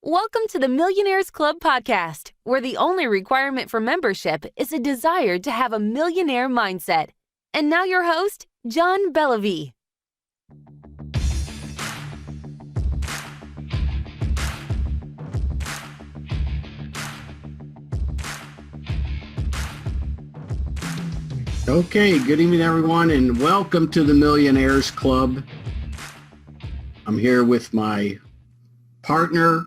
Welcome to the Millionaires Club podcast, where the only requirement for membership is a desire to have a millionaire mindset. And now your host, John Bellave. Okay, good evening, everyone, and welcome to the Millionaires Club. I'm here with my partner,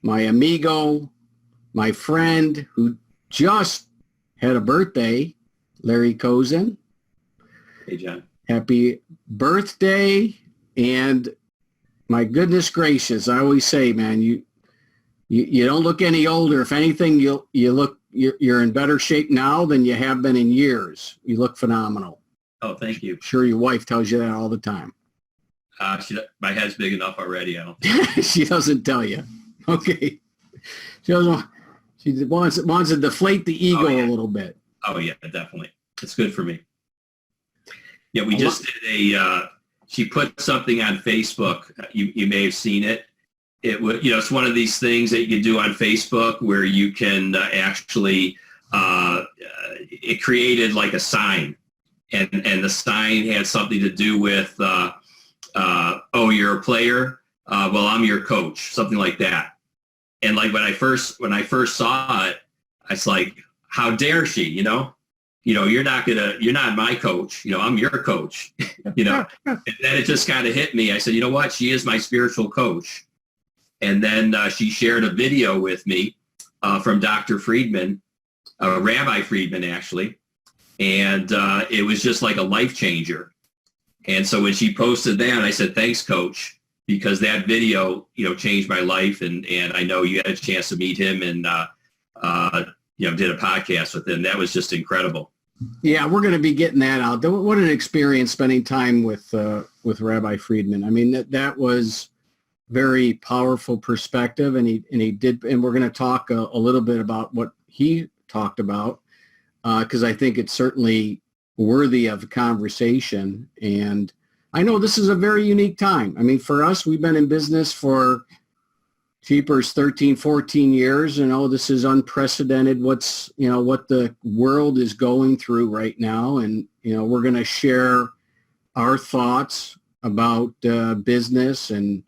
my amigo, my friend who just had a birthday, Larry Kozin. Hey, John. Happy birthday. And my goodness gracious, I always say, man, you don't look any older. If anything, you're in better shape now than you have been in years. You look phenomenal. Oh, thank you. I'm sure your wife tells you that all the time. My head's big enough already. I don't. She doesn't tell you. Okay. She doesn't. She wants to deflate the ego a little bit. Oh yeah, definitely. It's good for me. Yeah, we just did she put something on Facebook. You may have seen it. It was, it's one of these things that you do on Facebook where you can actually, it created like a sign, and the sign had something to do with, oh, you're a player. Well, I'm your coach, something like that. And like when I first saw it, I was like, how dare she? You're not my coach. I'm your coach. And then it just kind of hit me. I said, you know what? She is my spiritual coach. And then she shared a video with me from Dr. Friedman, Rabbi Friedman, actually. And it was just like a life changer. And so when she posted that, I said, thanks, Coach, because that video, changed my life. And I know you had a chance to meet him and, did a podcast with him. That was just incredible. Yeah, we're going to be getting that out. What an experience spending time with Rabbi Friedman. I mean, that was very powerful perspective, and he did, and we're going to talk a little bit about what he talked about, because I think it's certainly worthy of conversation. And I know this is a very unique time. I mean, for us, we've been in business for cheapers 13, 14 years. This is unprecedented what the world is going through right now. And, we're going to share our thoughts about business and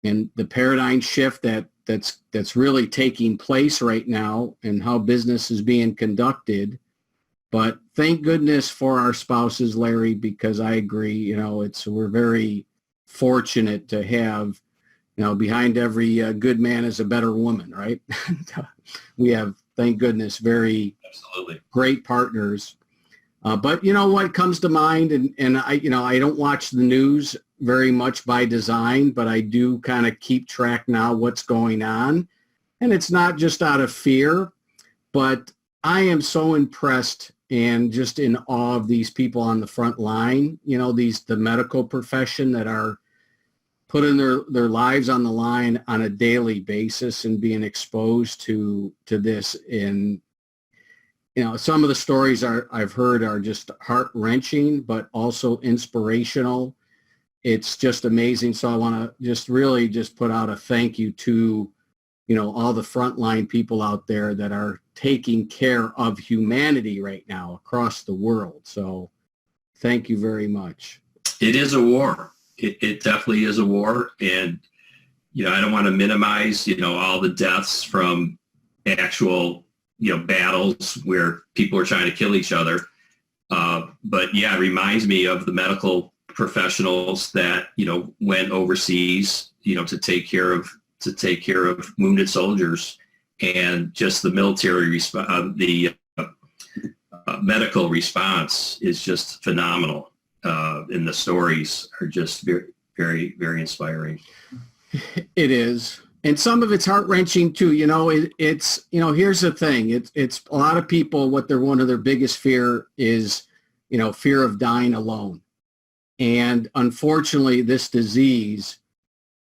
the paradigm shift that's really taking place right now and how business is being conducted. But thank goodness for our spouses, Larry, because I agree, we're very fortunate to have, behind every good man is a better woman, right? We have, thank goodness, very Absolutely great partners. But what comes to mind, and I don't watch the news very much by design, but I do kind of keep track now what's going on. And it's not just out of fear, but I am so impressed and just in awe of these people on the front line, the medical profession that are putting their lives on the line on a daily basis and being exposed to this. And, some of the stories I've heard are just heart-wrenching, but also inspirational. It's just amazing. So I want to just really just put out a thank you to, all the frontline people out there that are taking care of humanity right now across the world. So thank you very much. It is a war. It definitely is a war. And, I don't want to minimize, all the deaths from actual, battles where people are trying to kill each other. But yeah, it reminds me of the medical professionals that, went overseas, to take care of wounded soldiers, and just the military medical response is just phenomenal. And the stories are just very, very, very inspiring. It is. And some of it's heart-wrenching too. Here's the thing. It's a lot of people, one of their biggest fear is, fear of dying alone. And unfortunately, this disease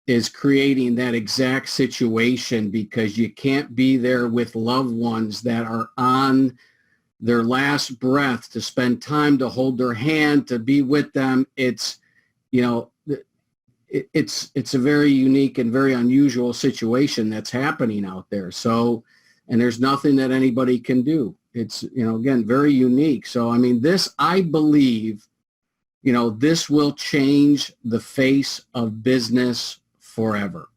is creating that exact situation because you can't be there with loved ones that are on their last breath to spend time, to hold their hand, to be with them. It's, it's a very unique and very unusual situation that's happening out there. So, and there's nothing that anybody can do. It's, again, very unique. So, I mean, this, I believe, this will change the face of business forever.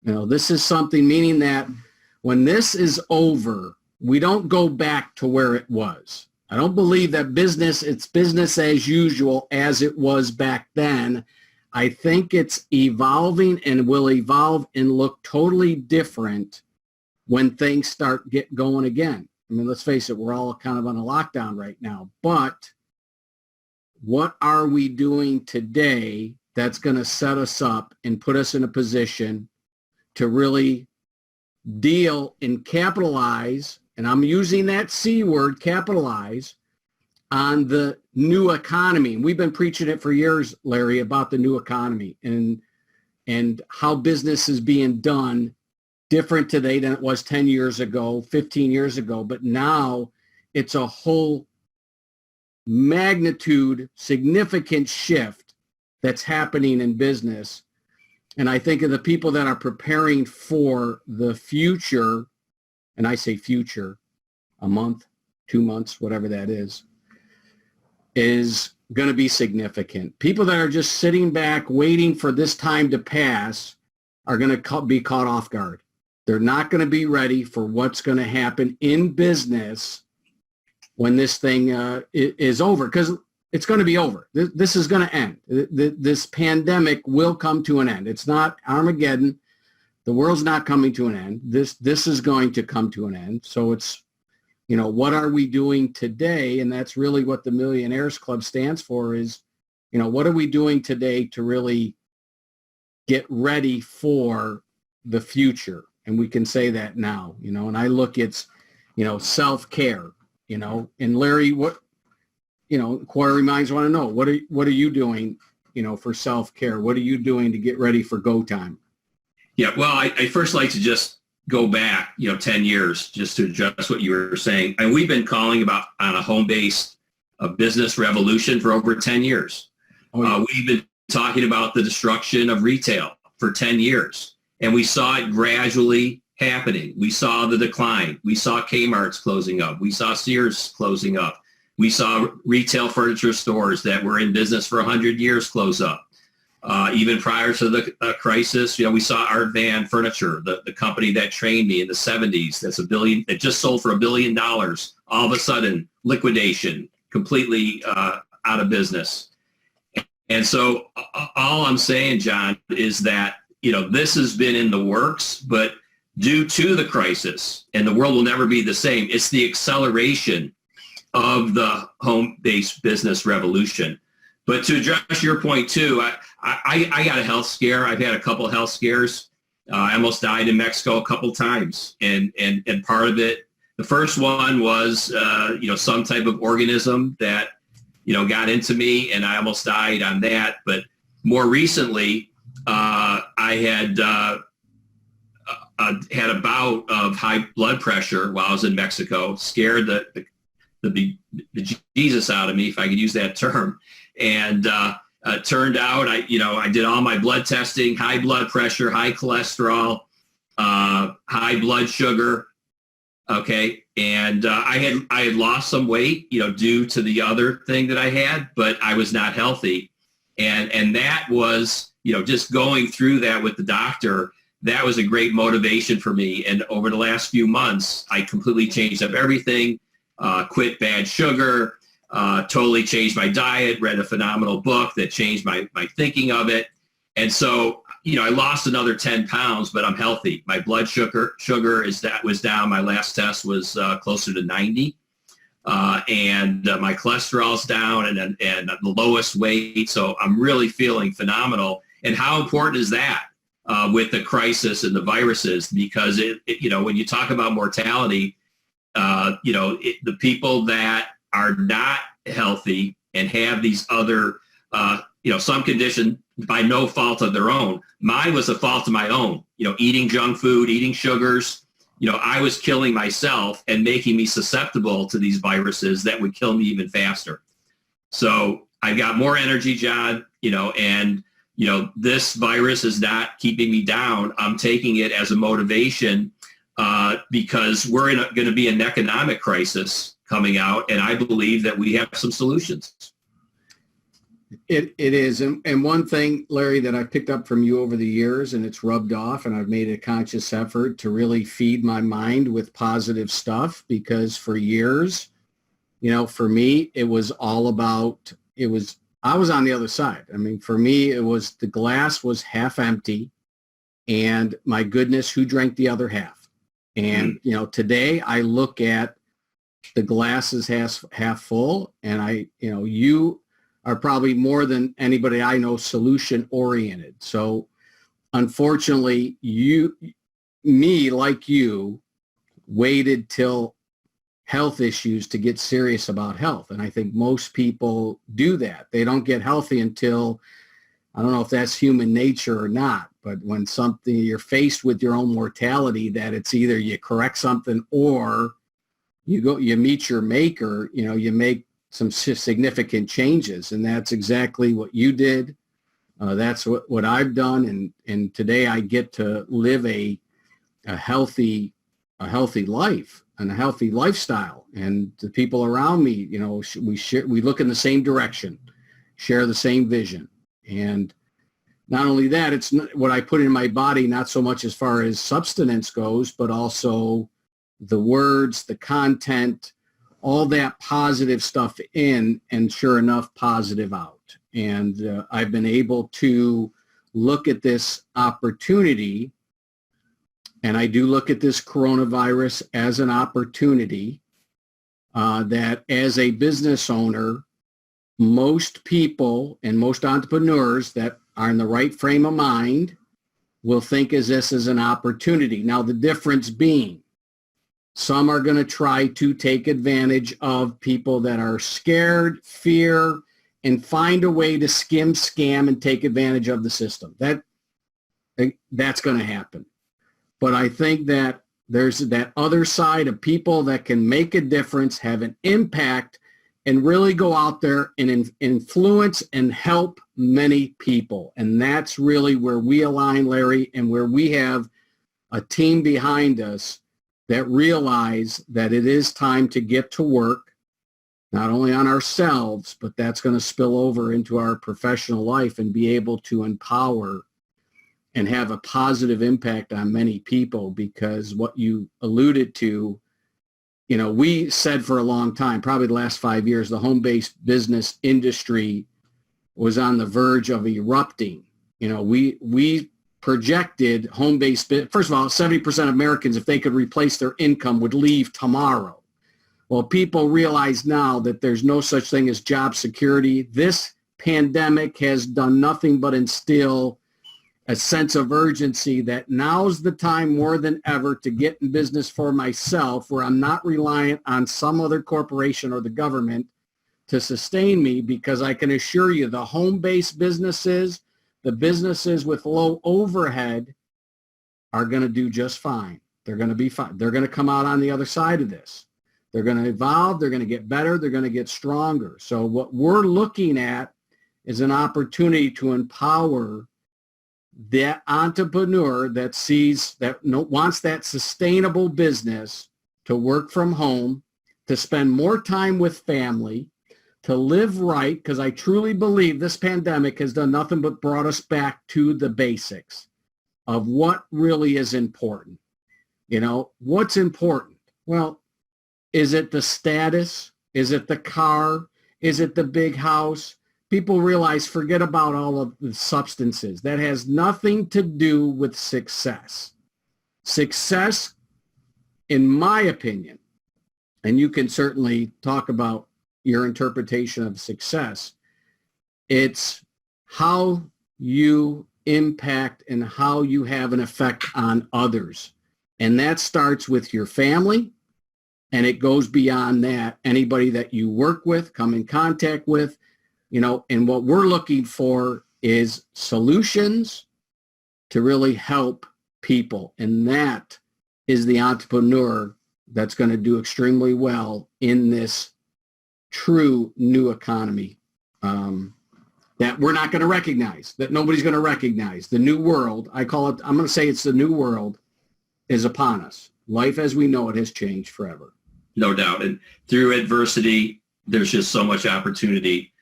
This is something, meaning that when this is over, we don't go back to where it was. I don't believe that it's business as usual as it was back then. I think it's evolving and will evolve and look totally different when things start going again. I mean, let's face it, we're all kind of on a lockdown right now. But what are we doing today that's going to set us up and put us in a position to really deal and capitalize, and I'm using that C word, capitalize, on the new economy? We've been preaching it for years, Larry, about the new economy and how business is being done different today than it was 10 years ago, 15 years ago. But now it's a whole magnitude, significant shift that's happening in business. And I think of the people that are preparing for the future, and I say future, a month, 2 months, whatever that is going to be significant. People that are just sitting back waiting for this time to pass are going to be caught off guard. They're not going to be ready for what's going to happen in business when this thing is over, because it's going to be over. This is going to end. This pandemic will come to an end. It's not Armageddon. The world's not coming to an end. This is going to come to an end. So it's, what are we doing today? And that's really what the Millionaires Club stands for is, what are we doing today to really get ready for the future? And we can say that now, and I look, it's, self-care, and Larry, what, Inquiry Minds want to know, what are you doing, for self-care? What are you doing to get ready for go time? Yeah, well, I first like to just go back, 10 years, just to address what you were saying. And we've been calling about on a home-based business revolution for over 10 years. Oh, yeah. We've been talking about the destruction of retail for 10 years. And we saw it gradually happening. We saw the decline. We saw Kmart's closing up. We saw Sears closing up. We saw retail furniture stores that were in business for 100 years close up. Even prior to the crisis, we saw Art Van Furniture, the company that trained me in the 70s. That just sold for $1 billion. All of a sudden, liquidation, completely out of business. And so all I'm saying, John, is that this has been in the works, but due to the crisis, and the world will never be the same, it's the acceleration of the home-based business revolution. But to address your point too, I got a health scare. I've had a couple of health scares. I almost died in Mexico a couple times, and part of it, the first one was some type of organism that got into me, and I almost died on that. But more recently, I had had a bout of high blood pressure while I was in Mexico, scared the Jesus out of me, if I could use that term. And turned out I did all my blood testing, high blood pressure, high cholesterol, high blood sugar. Okay. And I had lost some weight, due to the other thing that I had, but I was not healthy. And that was, just going through that with the doctor, that was a great motivation for me. And over the last few months, I completely changed up everything, quit bad sugar, totally changed my diet, read a phenomenal book that changed my thinking of it. And so, I lost another 10 pounds, but I'm healthy. My blood sugar was down. My last test was closer to 90. And my cholesterol's down and the lowest weight. So I'm really feeling phenomenal. And how important is that with the crisis and the viruses? Because when you talk about mortality, the people that are not healthy and have these other, some condition by no fault of their own. Mine was a fault of my own, eating junk food, eating sugars. I was killing myself and making me susceptible to these viruses that would kill me even faster. So I got more energy, John, and this virus is not keeping me down. I'm taking it as a motivation because we're going to be in an economic crisis coming out, and I believe that we have some solutions. It is. And one thing, Larry, that I picked up from you over the years, and it's rubbed off, and I've made a conscious effort to really feed my mind with positive stuff, because for years, for me, it was all about, I was on the other side. I mean, for me, it was the glass was half empty, and my goodness, who drank the other half? And, today I look at the glass is half full, and you are probably more than anybody I know solution oriented. So unfortunately, me like you, waited till health issues to get serious about health. And I think most people do that. They don't get healthy until, I don't know if that's human nature or not, but when you're faced with your own mortality, that it's either you correct something or you meet your maker, you make some significant changes. And that's exactly what you did. That's what I've done. And today I get to live a healthy life and a healthy lifestyle. And the people around me, we look in the same direction, share the same vision. And not only that, it's what I put in my body, not so much as far as substance goes, but also the words, the content, all that positive stuff in, and sure enough, positive out. And I've been able to look at this opportunity, and I do look at this coronavirus as an opportunity that as a business owner, most people and most entrepreneurs that are in the right frame of mind will think of this as an opportunity. Now, the difference being, some are going to try to take advantage of people that are scared, fear, and find a way to scam, and take advantage of the system. That's going to happen. But I think that there's that other side of people that can make a difference, have an impact, and really go out there and influence and help many people. And that's really where we align, Larry, and where we have a team behind us that realize that it is time to get to work, not only on ourselves, but that's going to spill over into our professional life and be able to empower and have a positive impact on many people. Because what you alluded to, we said for a long time, probably the last 5 years, the home-based business industry was on the verge of erupting. We projected home-based, first of all, 70% of Americans, if they could replace their income, would leave tomorrow. Well, people realize now that there's no such thing as job security. This pandemic has done nothing but instill a sense of urgency that now's the time more than ever to get in business for myself, where I'm not reliant on some other corporation or the government to sustain me, because I can assure you the home-based businesses, the businesses with low overhead, are going to do just fine. They're going to be fine. They're going to come out on the other side of this. They're going to evolve. They're going to get better. They're going to get stronger. So what we're looking at is an opportunity to empower that entrepreneur that wants that sustainable business to work from home, to spend more time with family, to live right, because I truly believe this pandemic has done nothing but brought us back to the basics of what really is important. What's important? Well, is it the status? Is it the car? Is it the big house? People realize, forget about all of the substances. That has nothing to do with success. Success, in my opinion, and you can certainly talk about your interpretation of success, it's how you impact and how you have an effect on others. And that starts with your family, and it goes beyond that. Anybody that you work with, come in contact with, and what we're looking for is solutions to really help people. And that is the entrepreneur that's going to do extremely well in this true new economy that we're not going to recognize, that nobody's going to recognize. The new world, I'm going to say it's the new world, is upon us. Life as we know it has changed forever. No doubt. And through adversity, there's just so much opportunity.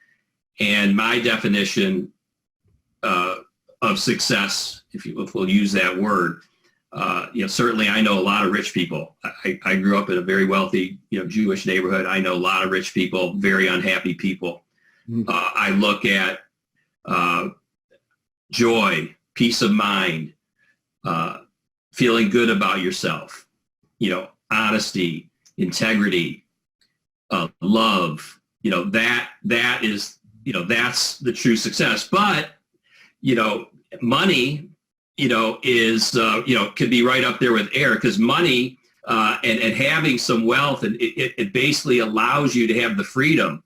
And my definition of success, if we'll use that word, certainly I know a lot of rich people. I grew up in a very wealthy, Jewish neighborhood. I know a lot of rich people, very unhappy people. Mm-hmm. I look at joy, peace of mind, feeling good about yourself, honesty, integrity, love, that is, that's the true success. But, money, is, could be right up there with air, because money and having some wealth, and it basically allows you to have the freedom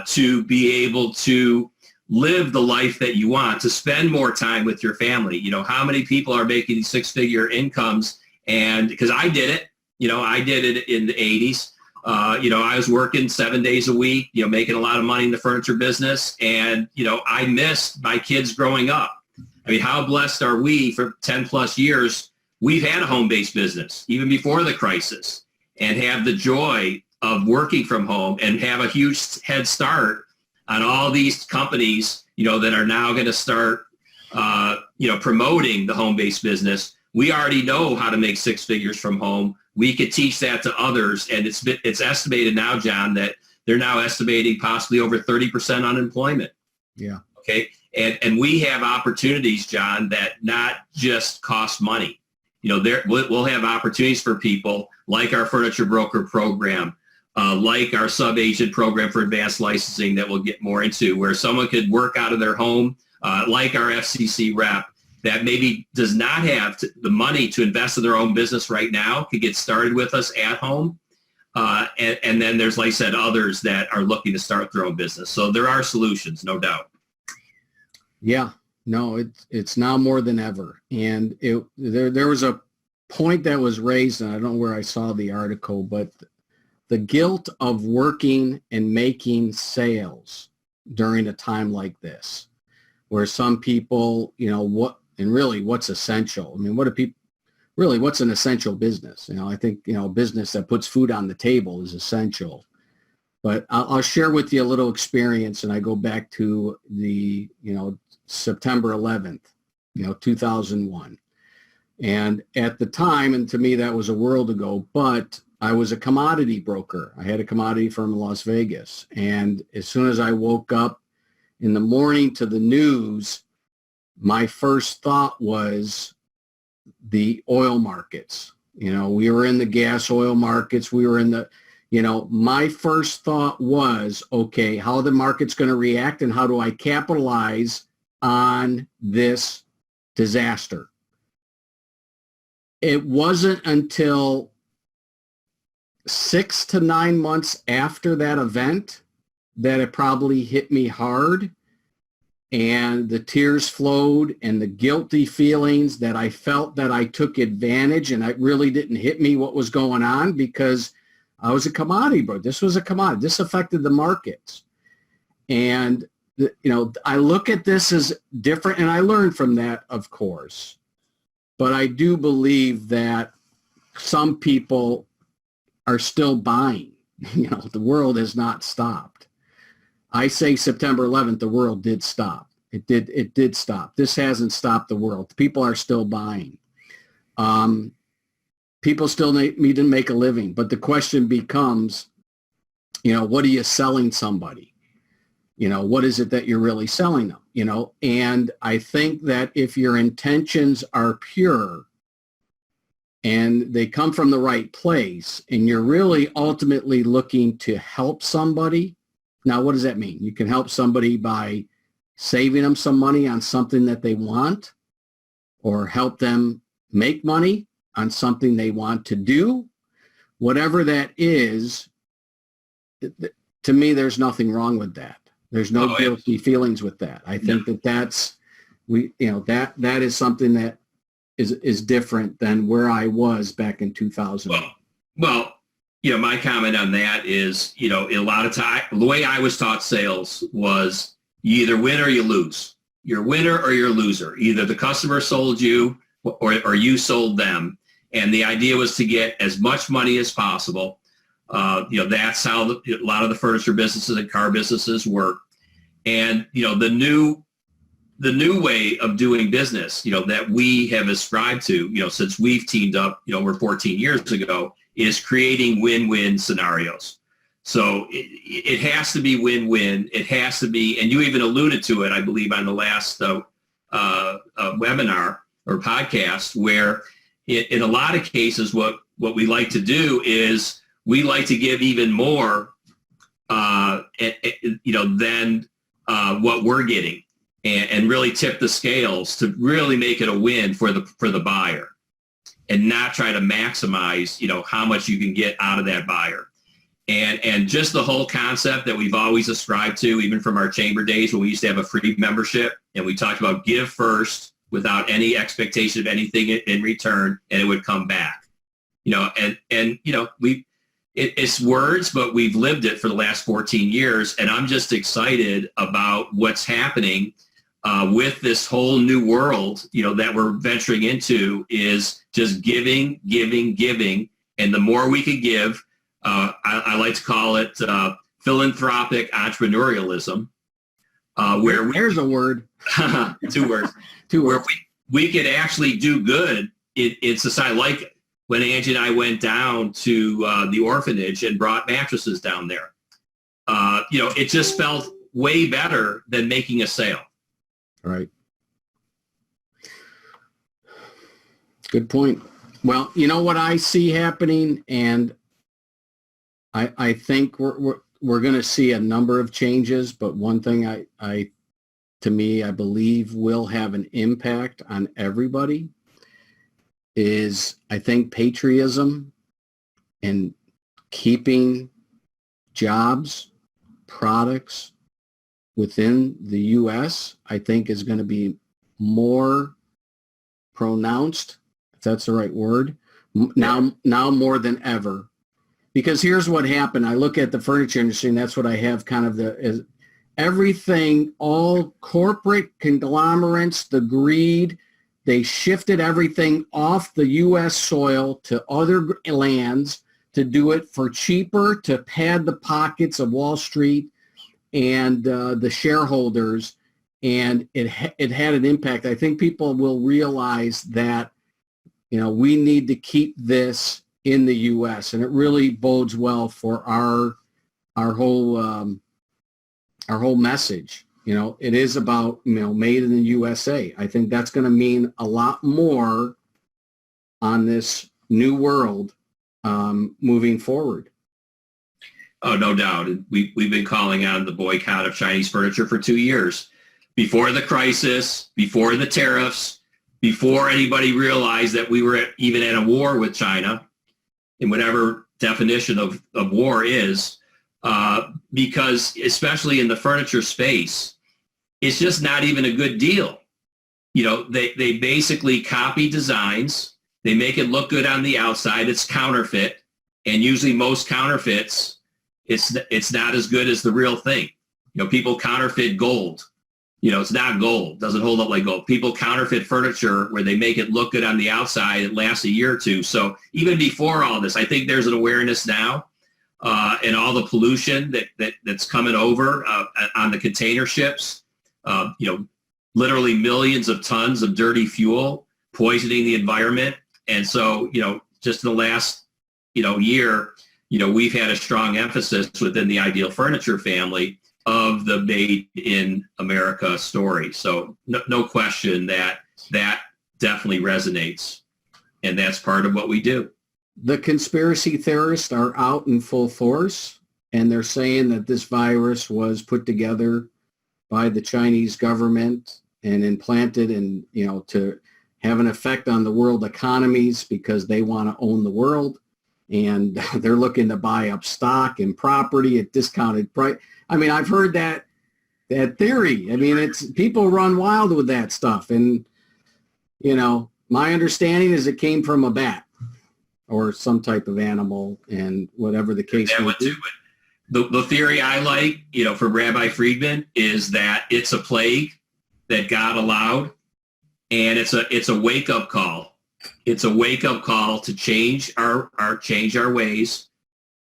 to be able to live the life that you want, to spend more time with your family. How many people are making six-figure incomes? And because I did it, I did it in the 80s. I was working 7 days a week, making a lot of money in the furniture business. And, I missed my kids growing up. I mean, how blessed are we for 10 plus years? We've had a home-based business even before the crisis, and have the joy of working from home and have a huge head start on all these companies, that are now going to start, promoting the home-based business. We already know how to make six figures from home. We could teach that to others. And it's estimated now, John, that they're now estimating possibly over 30% unemployment. Yeah. Okay. And we have opportunities, John, that not just cost money. We'll have opportunities for people like our furniture broker program, like our sub-agent program for advanced licensing that we'll get more into, where someone could work out of their home, like our FCC rep, that maybe does not have the money to invest in their own business right now, could get started with us at home. And then there's, like I said, others that are looking to start their own business. So there are solutions, no doubt. Yeah, no, it's now more than ever. And there was a point that was raised, and I don't know where I saw the article, but the guilt of working and making sales during a time like this, where some people, what's essential? I mean, what's an essential business? I think, a business that puts food on the table is essential. But I'll share with you a little experience, and I go back to the, September 11th, 2001. And at the time, and to me that was a world ago, but I was a commodity broker. I had a commodity firm in Las Vegas. And as soon as I woke up in the morning to the news, my first thought was the oil markets. We were in the gas oil markets. We were in the, my first thought was, okay, how are the market's going to react, and how do I capitalize on this disaster? It wasn't until 6 to 9 months after that event that it probably hit me hard, and the tears flowed, and the guilty feelings that I felt that I took advantage, and it really didn't hit me what was going on, because I was a commodity bro. This was a commodity. This affected the markets. And, I look at this as different, and I learned from that, of course. But I do believe that some people are still buying. The world has not stopped. I say September 11th, the world did stop. It did stop. This hasn't stopped the world. People are still buying. People still need to make a living. But the question becomes, what are you selling somebody? What is it that you're really selling them? And I think that if your intentions are pure and they come from the right place, and you're really ultimately looking to help somebody. Now, what does that mean? You can help somebody by saving them some money on something that they want, or help them make money on something they want to do. Whatever that is, to me, there's nothing wrong with that. There's no guilty feelings with that. I think that is something that is different than where I was back in 2000. Well, my comment on that is, a lot of time, the way I was taught sales was You either win or you lose. You're a winner or you're a loser. Either the customer sold you or you sold them. And the idea was to get as much money as possible. That's how a lot of the furniture businesses and car businesses work. And, the new way of doing business, that we have ascribed to, since we've teamed up, over 14 years ago, is creating win-win scenarios. So it has to be win-win. It has to be, and you even alluded to it, I believe, on the last webinar or podcast, where in a lot of cases, what we like to do is we like to give even more, than what we're getting, and really tip the scales to really make it a win for the buyer, and not try to maximize, how much you can get out of that buyer. And just the whole concept that we've always ascribed to, even from our chamber days when we used to have a free membership, and we talked about give first without any expectation of anything in return, and it would come back. It's words, but we've lived it for the last 14 years, and I'm just excited about what's happening with this whole new world, that we're venturing into, is just giving, and the more we can give, I like to call it philanthropic entrepreneurialism, There's a word. two words, where we could actually do good in society. Like when Angie and I went down to the orphanage and brought mattresses down there, it just felt way better than making a sale. Right. Good point. Well, you know what I see happening, and I think we're going to see a number of changes, but one thing I believe will have an impact on everybody is, I think, patriotism and keeping jobs, products within the U.S., I think is going to be more pronounced, if that's the right word, now more than ever. Because here's what happened. I look at the furniture industry, and that's what I have kind of is everything, all corporate conglomerates, the greed, they shifted everything off the U.S. soil to other lands to do it for cheaper, to pad the pockets of Wall Street and the shareholders. And it had an impact. I think people will realize that, we need to keep this in the U.S. and it really bodes well for our whole message. It is about made in the USA. I think that's going to mean a lot more on this new world moving forward. Oh, no doubt. We've been calling on the boycott of Chinese furniture for 2 years, before the crisis, before the tariffs, before anybody realized that we were even at a war with China, in whatever definition of war is, because especially in the furniture space, it's just not even a good deal. They basically copy designs. They make it look good on the outside. It's counterfeit. And usually most counterfeits, it's not as good as the real thing. People counterfeit gold. It's not gold. Doesn't hold up like gold. People counterfeit furniture where they make it look good on the outside. It lasts a year or two. So even before all this, I think there's an awareness now, and all the pollution that's coming over on the container ships. Literally millions of tons of dirty fuel poisoning the environment. And so, just in the last, year, we've had a strong emphasis within the Ideal Furniture family of the Made in America story. So no question that definitely resonates. And that's part of what we do. The conspiracy theorists are out in full force, and they're saying that this virus was put together by the Chinese government and implanted and, to have an effect on the world economies because they want to own the world. And they're looking to buy up stock and property at discounted price. I mean, I've heard that theory. I mean, it's people run wild with that stuff. And, my understanding is it came from a bat or some type of animal, and whatever the case may be. The theory I like, from Rabbi Friedman is that it's a plague that God allowed, and it's a wake up call. It's a wake up call to change our ways,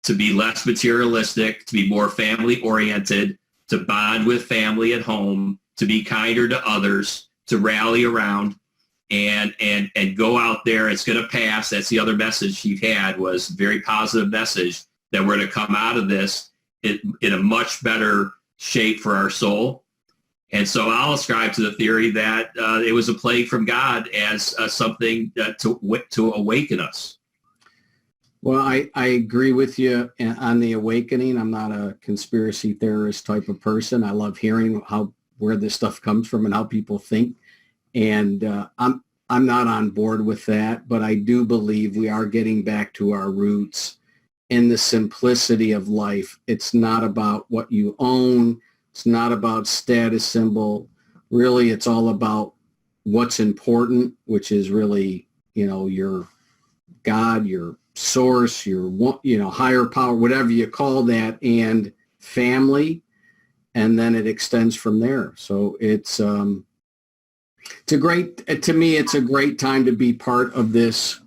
to be less materialistic, to be more family oriented, to bond with family at home, to be kinder to others, to rally around, and go out there. It's going to pass. That's the other message he had, was a very positive message that we're going to come out of this in a much better shape for our soul. And so I'll ascribe to the theory that it was a plague from God as something to awaken us. Well, I agree with you on the awakening. I'm not a conspiracy theorist type of person. I love hearing where this stuff comes from and how people think. And I'm not on board with that, but I do believe we are getting back to our roots in the simplicity of life. It's not about what you own. It's not about status symbol. Really, it's all about what's important, which is really, your God, your source, your, higher power, whatever you call that, and family. And then it extends from there. So it's a great time to be part of this,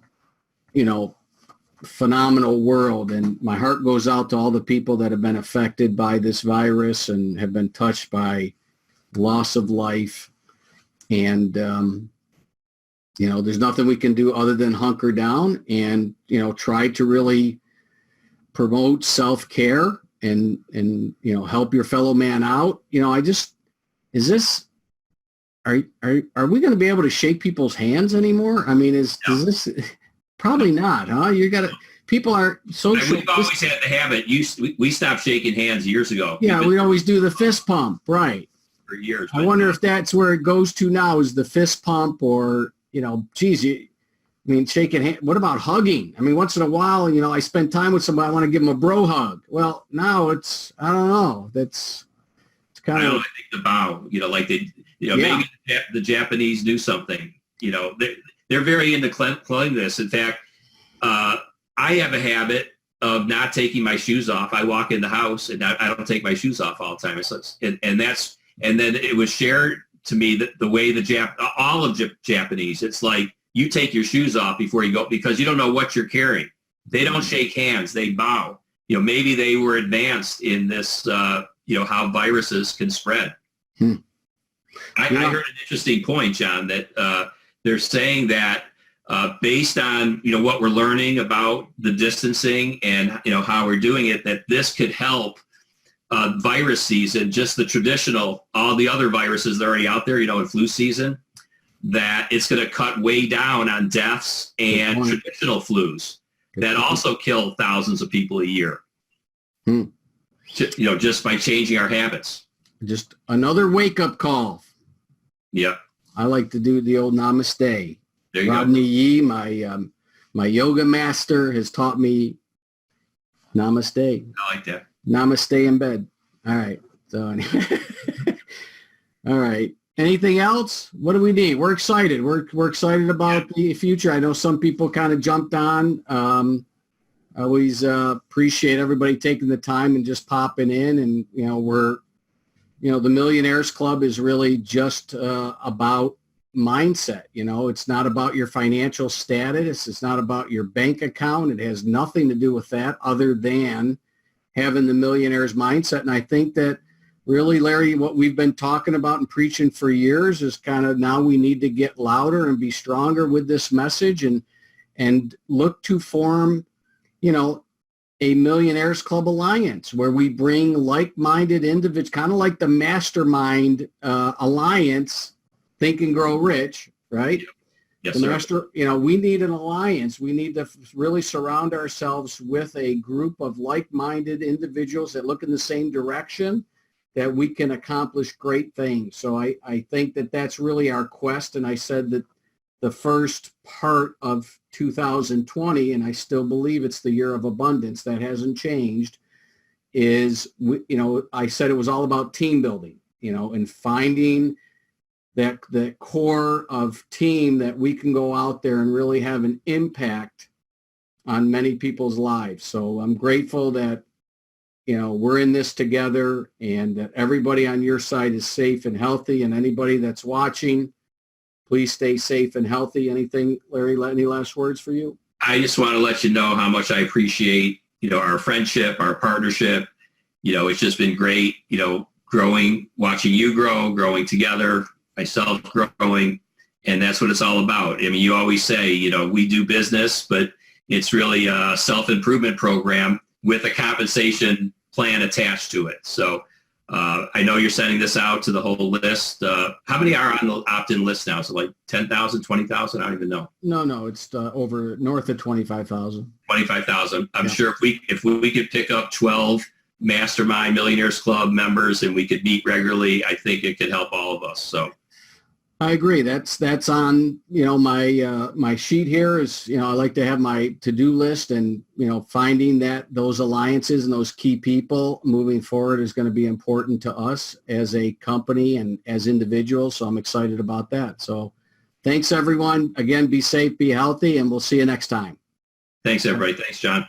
phenomenal world. And my heart goes out to all the people that have been affected by this virus and have been touched by loss of life. And, there's nothing we can do other than hunker down and, try to really promote self-care and help your fellow man out. Are we going to be able to shake people's hands anymore? I mean, does this... Probably not, huh? People are social. We've always had the habit. We stopped shaking hands years ago. Yeah, we always do the fist pump, right? For years. I wonder if that's where it goes to now, is the fist pump, or, shaking hands. What about hugging? I mean, once in a while, I spend time with somebody, I want to give them a bro hug. Well, now I don't know. It's kind of. I think the bow, maybe the Japanese do something, They're very into cleanliness. In fact, I have a habit of not taking my shoes off. I walk in the house and I don't take my shoes off all the time. And then it was shared to me that the way all of Japanese, it's like you take your shoes off before you go, because you don't know what you're carrying. They don't shake hands. They bow. Maybe they were advanced in this, how viruses can spread. I heard an interesting point, John, that they're saying that based on, what we're learning about the distancing and, how we're doing it, that this could help virus season, just the traditional, all the other viruses that are already out there, in flu season, that it's going to cut way down on deaths and traditional flus that also kill thousands of people a year, just by changing our habits. Just another wake-up call. Yeah. I like to do the old namaste. There you Rodney go. Yee, my yoga master, has taught me namaste. I like that. Namaste in bed. All right. So, all right. Anything else? What do we need? We're excited. We're excited about the future. I know some people kind of jumped on. I always appreciate everybody taking the time and just popping in. And, the Millionaires Club is really just about mindset. It's not about your financial status. It's not about your bank account. It has nothing to do with that other than having the millionaire's mindset. And I think that really, Larry, what we've been talking about and preaching for years is kind of now we need to get louder and be stronger with this message and look to form, a Millionaires Club Alliance where we bring like-minded individuals, kind of like the Mastermind Alliance, Think and Grow Rich, right? Yes, sir. We need an alliance. We need to really surround ourselves with a group of like-minded individuals that look in the same direction, that we can accomplish great things. So I think that that's really our quest. And I said that the first part of 2020, and I still believe it's the year of abundance, that hasn't changed, is, I said it was all about team building, and finding that core of team that we can go out there and really have an impact on many people's lives. So I'm grateful that, we're in this together, and that everybody on your side is safe and healthy. And anybody that's watching, please stay safe and healthy. Anything, Larry, any last words for you? I just want to let you know how much I appreciate, our friendship, our partnership. It's just been great, growing, watching you grow, growing together, myself growing. And that's what it's all about. I mean, you always say, we do business, but it's really a self-improvement program with a compensation plan attached to it. So I know you're sending this out to the whole list. How many are on the opt-in list now? So like 10,000, 20,000? I don't even know. No, it's over north of 25,000. 25,000. I'm sure if we could pick up 12 Mastermind Millionaires Club members and we could meet regularly, I think it could help all of us. So I agree. That's on, my sheet here is, I like to have my to-do list, and, finding those alliances and those key people moving forward is going to be important to us as a company and as individuals. So I'm excited about that. So thanks, everyone. Again, be safe, be healthy, and we'll see you next time. Thanks, everybody. Thanks, John.